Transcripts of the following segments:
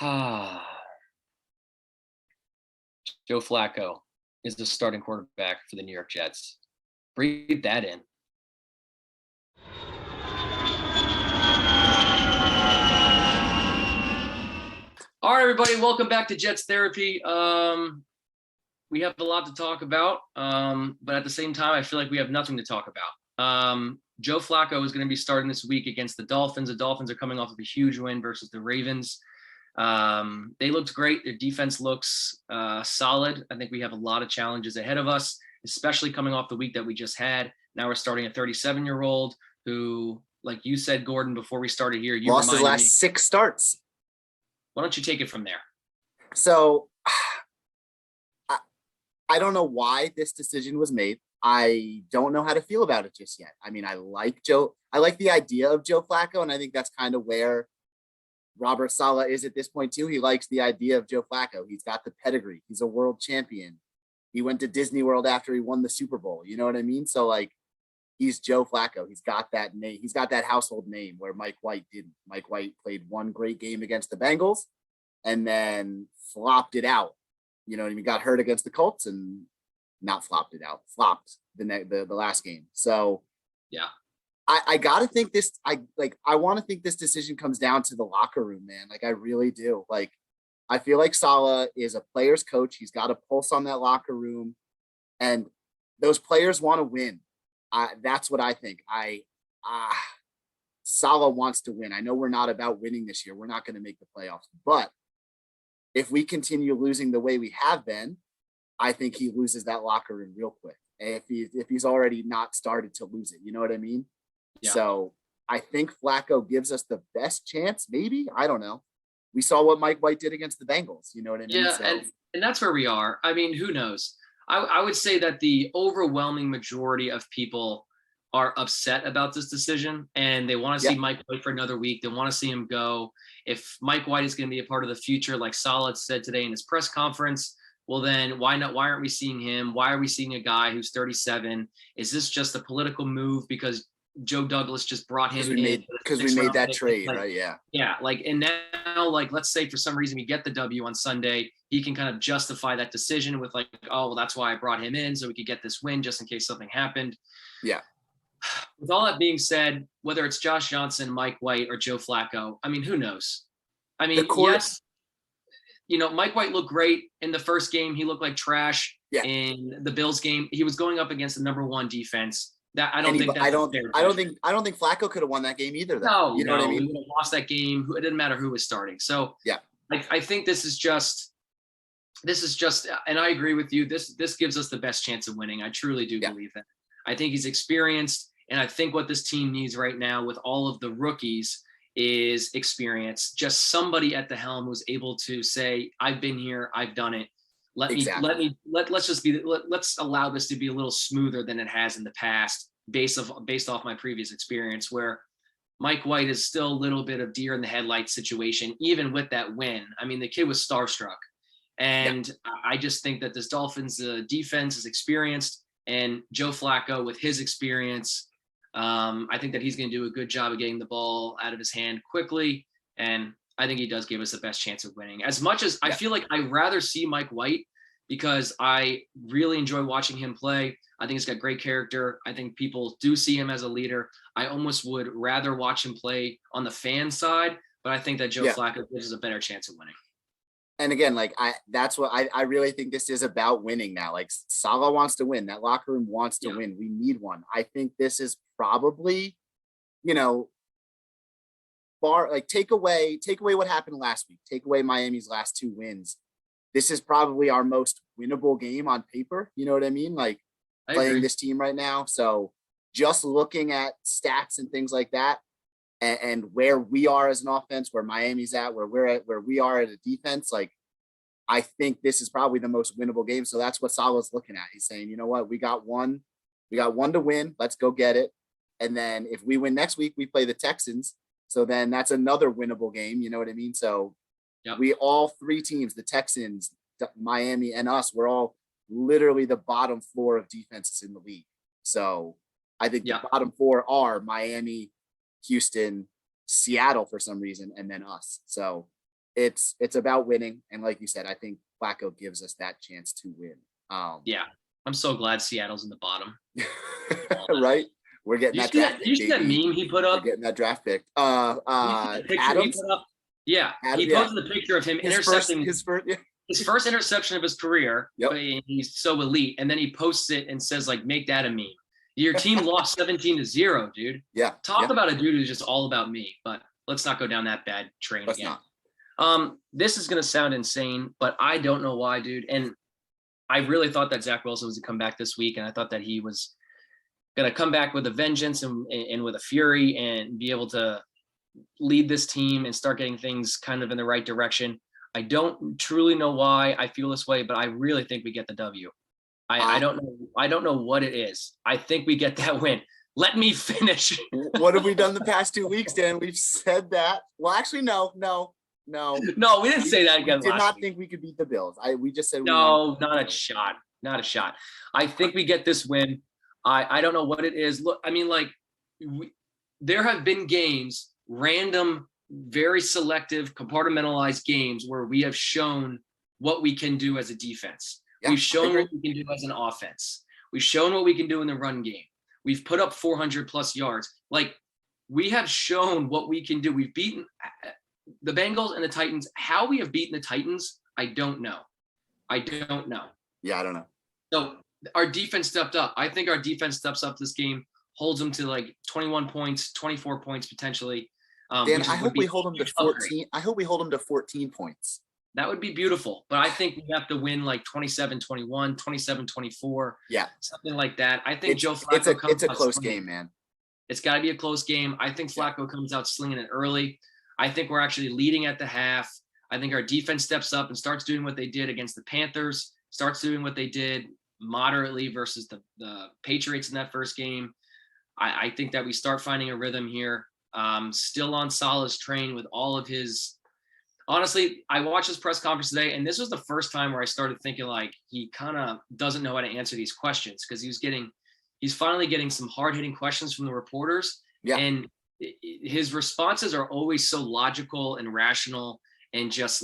Joe Flacco is the starting quarterback for the New York Jets. Breathe that in. All right, everybody, welcome back to Jets Therapy. We have a lot to talk about, but at the same time, I feel like we have nothing to talk about. Joe Flacco is going to be starting this week against the Dolphins. The Dolphins are coming off of a huge win versus the Ravens. They looked great. Their defense looks solid. I think we have a lot of challenges ahead of us, especially coming off the week that we just had. Now we're starting a 37-year-old who, like you said, Gordon, before we started here, you lost his last me, 6 starts. Why don't you take it from there? So I don't know why this decision was made. I don't know how to feel about it just yet. I mean, I like Joe. I like the idea of Joe Flacco, and I think that's kind of where Robert Saleh is at this point too. He likes the idea of Joe Flacco. He's got the pedigree. He's a world champion. He went to Disney World after he won the Super Bowl. You know what I mean? So like, he's Joe Flacco. He's got that name. He's got that household name where Mike White didn't. Mike White played one great game against the Bengals and then flopped it out. You know what I mean? Got hurt against the Colts and not flopped it out. Flopped the last game. So yeah. I gotta think this. I want to think this decision comes down to the locker room, man. Like I really do. Like I feel like Saleh is a player's coach. He's got a pulse on that locker room, and those players want to win. That's what I think. Saleh wants to win. I know we're not about winning this year. We're not going to make the playoffs, but if we continue losing the way we have been, I think he loses that locker room real quick. If he's already not started to lose it, you know what I mean? Yeah. So I think Flacco gives us the best chance. Maybe, I don't know. We saw what Mike White did against the Bengals. You know what I mean? Yeah, so. and that's where we are. I mean, who knows? I would say that the overwhelming majority of people are upset about this decision, and they want to see Mike White for another week. They want to see him go. If Mike White is going to be a part of the future, like Saleh said today in his press conference, well, then why not? Why aren't we seeing him? Why are we seeing a guy who's 37? Is this just a political move because Joe Douglas just brought him in? Because we made that trade, like, right? Yeah. Yeah. Like, and now, like, let's say for some reason we get the W on Sunday, he can kind of justify that decision with like, oh, well, that's why I brought him in so we could get this win just in case something happened. Yeah. With all that being said, whether it's Josh Johnson, Mike White, or Joe Flacco, I mean, who knows? I mean, yes, you know, Mike White looked great in the first game. He looked like trash in the Bills game. He was going up against the #1 defense. That I don't think Flacco could have won that game either. Though. You know what I mean? We would have lost that game. It didn't matter who was starting. So yeah, I think this is just, and I agree with you. This gives us the best chance of winning. I truly do believe that. I think he's experienced, and I think what this team needs right now with all of the rookies is experience. Just somebody at the helm who's able to say, "I've been here, I've done it. Let's allow this to be a little smoother than it has in the past, based off my previous experience, where Mike White is still a little bit of deer in the headlights situation, even with that win. I mean, the kid was starstruck, and I just think that this Dolphins defense is experienced, and Joe Flacco with his experience, I think that he's going to do a good job of getting the ball out of his hand quickly, and I think he does give us the best chance of winning. As much as I feel like I'd rather see Mike White, because I really enjoy watching him play. I think he's got great character. I think people do see him as a leader. I almost would rather watch him play on the fan side, but I think that Joe Flacco gives us a better chance of winning. And again, like that's what I really think this is about, winning now. Like Saleh wants to win. That locker room wants to win. We need one. I think this is probably, you know, take away what happened last week. Take away Miami's last 2 wins. This is probably our most winnable game on paper. You know what I mean? Like playing this team right now. So just looking at stats and things like that, and where we are as an offense, where Miami's at, where we are at a defense, like I think this is probably the most winnable game. So that's what Saleh's looking at. He's saying, you know what, we got one to win. Let's go get it. And then if we win next week, we play the Texans. So then that's another winnable game. You know what I mean? So we all 3 teams, the Texans, Miami, and us, we're all literally the bottom 4 of defenses in the league. So I think the bottom 4 are Miami, Houston, Seattle for some reason, and then us. So it's about winning. And like you said, I think Flacco gives us that chance to win. Yeah. I'm so glad Seattle's in the bottom. Right? We're getting that draft pick. You see that meme he put up? We're getting that draft pick. Adams? Yeah. He posted a picture of him intercepting his first interception of his career. Yep. He's so elite. And then he posts it and says, like, make that a meme. Your team lost 17-0, dude. Yeah. Talk about a dude who's just all about me. But let's not go down that bad train again. This is going to sound insane, but I don't know why, dude. And I really thought that Zach Wilson was to come back this week, and I thought that he was going to come back with a vengeance and with a fury and be able to lead this team and start getting things kind of in the right direction. I don't truly know why I feel this way, but I really think we get the W. I don't know. I don't know what it is. I think we get that win. Let me finish. What have we done the past 2 weeks, Dan? We've said that. Well, actually, no, we didn't say that again. We did not think we could beat the Bills. We just said no, not a shot. Not a shot. I think we get this win. I don't know what it is. Look, I mean, like, there have been games, random, very selective, compartmentalized games where we have shown what we can do as a defense. Yeah, we've shown what we can do as an offense. We've shown what we can do in the run game. We've put up 400 plus yards. Like, we have shown what we can do. We've beaten the Bengals and the Titans. How we have beaten the Titans, I don't know. Yeah, I don't know. So our defense stepped up. I think our defense steps up this game, holds them to like 21 points, 24 points potentially. Dan, I hope we hold them to 14. I hope we hold them to 14 points. That would be beautiful. But I think we have to win like 27-21, 27-24. Yeah. Something like that. I think Joe Flacco it's a close game, man. It's got to be a close game. I think Flacco comes out slinging it early. I think we're actually leading at the half. I think our defense steps up and starts doing what they did against the Panthers, starts doing what they did moderately versus the Patriots in that first game. I think that we start finding a rhythm here. Still on Salah's train with all of his – honestly, I watched his press conference today, and this was the first time where I started thinking like he kind of doesn't know how to answer these questions because he's finally getting some hard-hitting questions from the reporters. Yeah. And his responses are always so logical and rational and just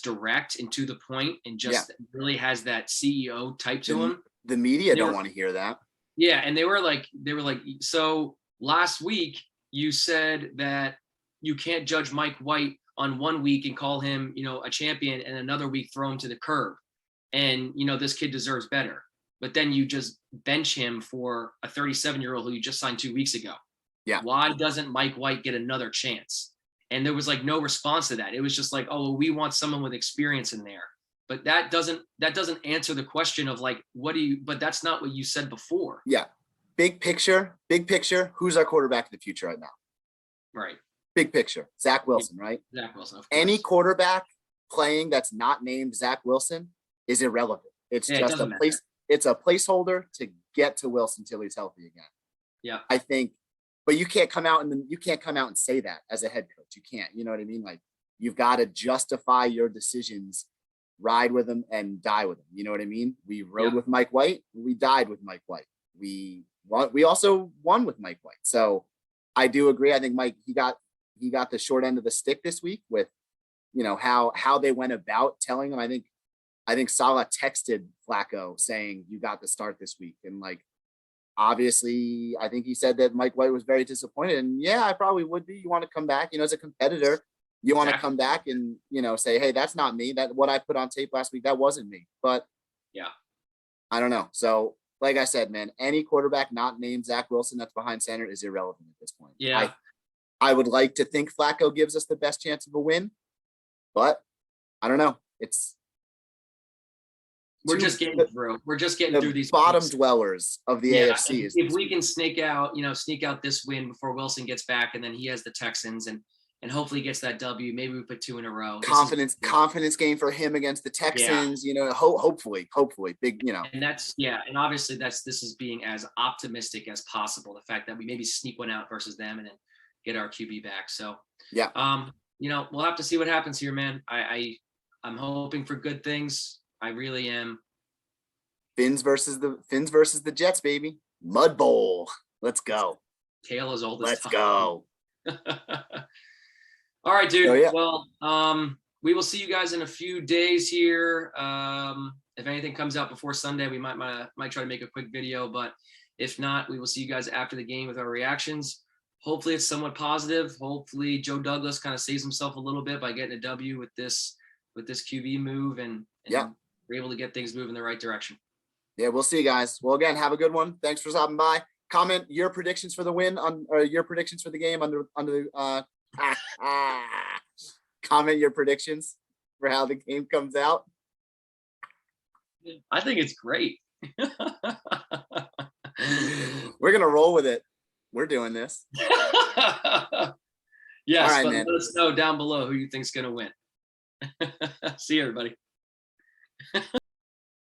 direct and to the point and just really has that CEO type to him. The media don't want to hear that. Yeah. And they were like, so last week you said that you can't judge Mike White on 1 week and call him, a champion and another week throw him to the curb. And, this kid deserves better. But then you just bench him for a 37-year-old who you just signed 2 weeks ago. Yeah. Why doesn't Mike White get another chance? And there was no response to that. It was just like, oh, well, we want someone with experience in there. But that doesn't answer the question of but that's not what you said before. Yeah. Big picture, who's our quarterback of the future right now? Right. Big picture. Zach Wilson, right? Zach Wilson, of course. Any quarterback playing that's not named Zach Wilson is irrelevant. It's just a place. It's a placeholder to get to Wilson till he's healthy again. Yeah. I think, but you can't come out and say that as a head coach. You can't, you know what I mean? Like, you've got to justify your decisions, ride with him and die with him. You know what I mean? We rode with Mike White. We died with Mike White. We also won with Mike White. So I do agree. I think Mike, he got the short end of the stick this week with, how they went about telling him. I think Salah texted Flacco saying, you got the start this week. And obviously, I think he said that Mike White was very disappointed. And yeah, I probably would be. You want to come back, as a competitor, you want to come back and, say, hey, that's not me. That what I put on tape last week, that wasn't me. But yeah, I don't know. So like I said, man, any quarterback not named Zach Wilson that's behind center is irrelevant at this point. Yeah. I would like to think Flacco gives us the best chance of a win, but I don't know. We're just getting through. We're just getting through these bottom dwellers of the AFC. If we can sneak out this win before Wilson gets back, and then he has the Texans, and hopefully gets that W. Maybe we put 2 in a row. Confidence game for him against the Texans. Yeah. Hopefully, big. And and obviously this is being as optimistic as possible. The fact that we maybe sneak one out versus them, and then get our QB back. So yeah, we'll have to see what happens here, man. I'm hoping for good things. I really am. Fins versus the Jets, baby. Mud Bowl. Let's go. Tale as old as Let's go. All right, dude. Oh, yeah. Well, we will see you guys in a few days here. If anything comes out before Sunday, we might try to make a quick video, but if not, we will see you guys after the game with our reactions. Hopefully it's somewhat positive. Hopefully Joe Douglas kind of saves himself a little bit by getting a W with this QB move, and yeah, we're able to get things moving in the right direction. Yeah, we'll see you guys. Well, again, have a good one. Thanks for stopping by. Comment your predictions for the win or your predictions for the game under comment your predictions for how the game comes out. I think it's great. We're gonna roll with it. We're doing this. Yes, right, but man. let us know down below who you think's gonna win. See you, everybody.